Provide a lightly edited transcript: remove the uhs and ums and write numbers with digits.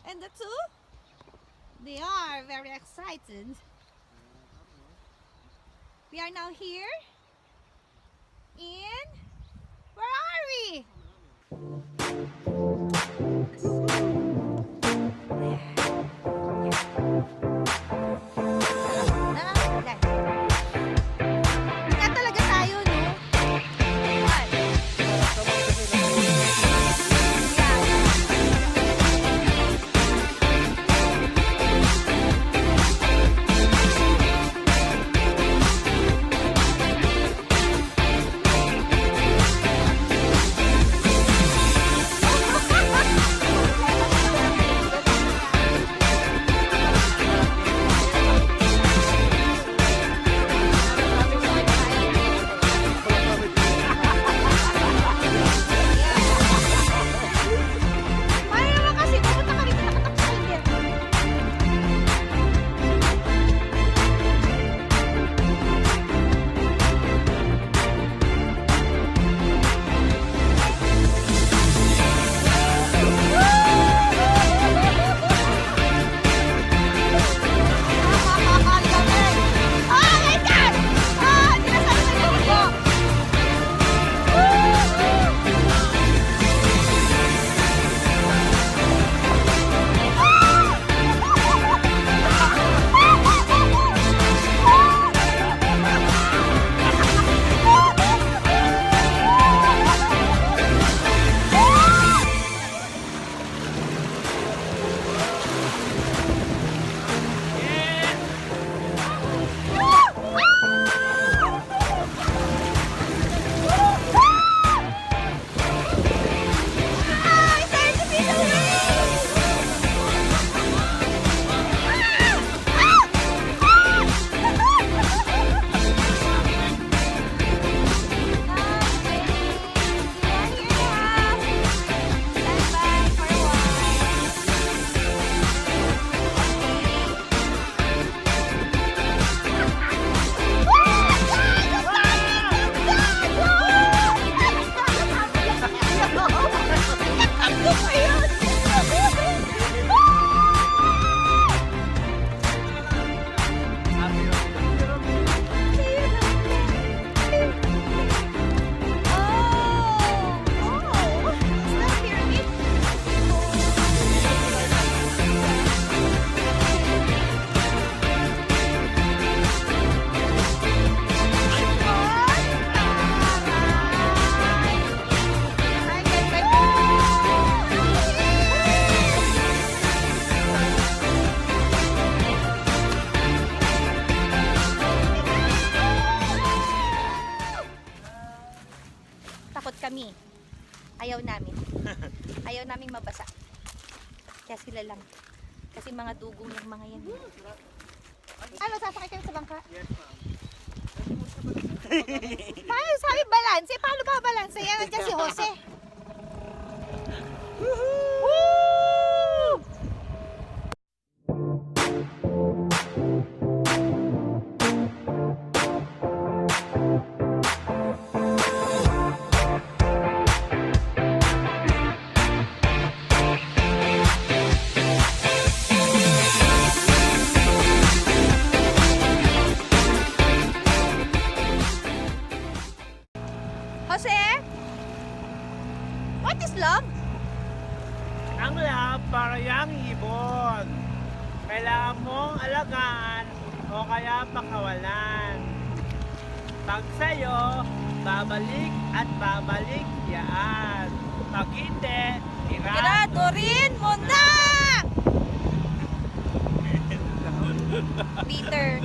And the two, they are very excited. We are now here in, where are we? Kaya talaga tayo, no? What? Takot kami. Ayaw namin. Ayaw naming mabasa. Kaya sila lang. Kasi mga dugong ng mga yan. Ano, sasakay kayo sa bangka? Yes, ma'am. Paano sabi balance? Paano ba balance? Yan nandiyan si Jose. Woo! Jose? What is love? Ang love para yang ibon. Kailangan mong alagaan o kaya pakawalan. Pag sa'yo, babalik at babalik yan. Pag hindi, Iradurin mo na! Peter.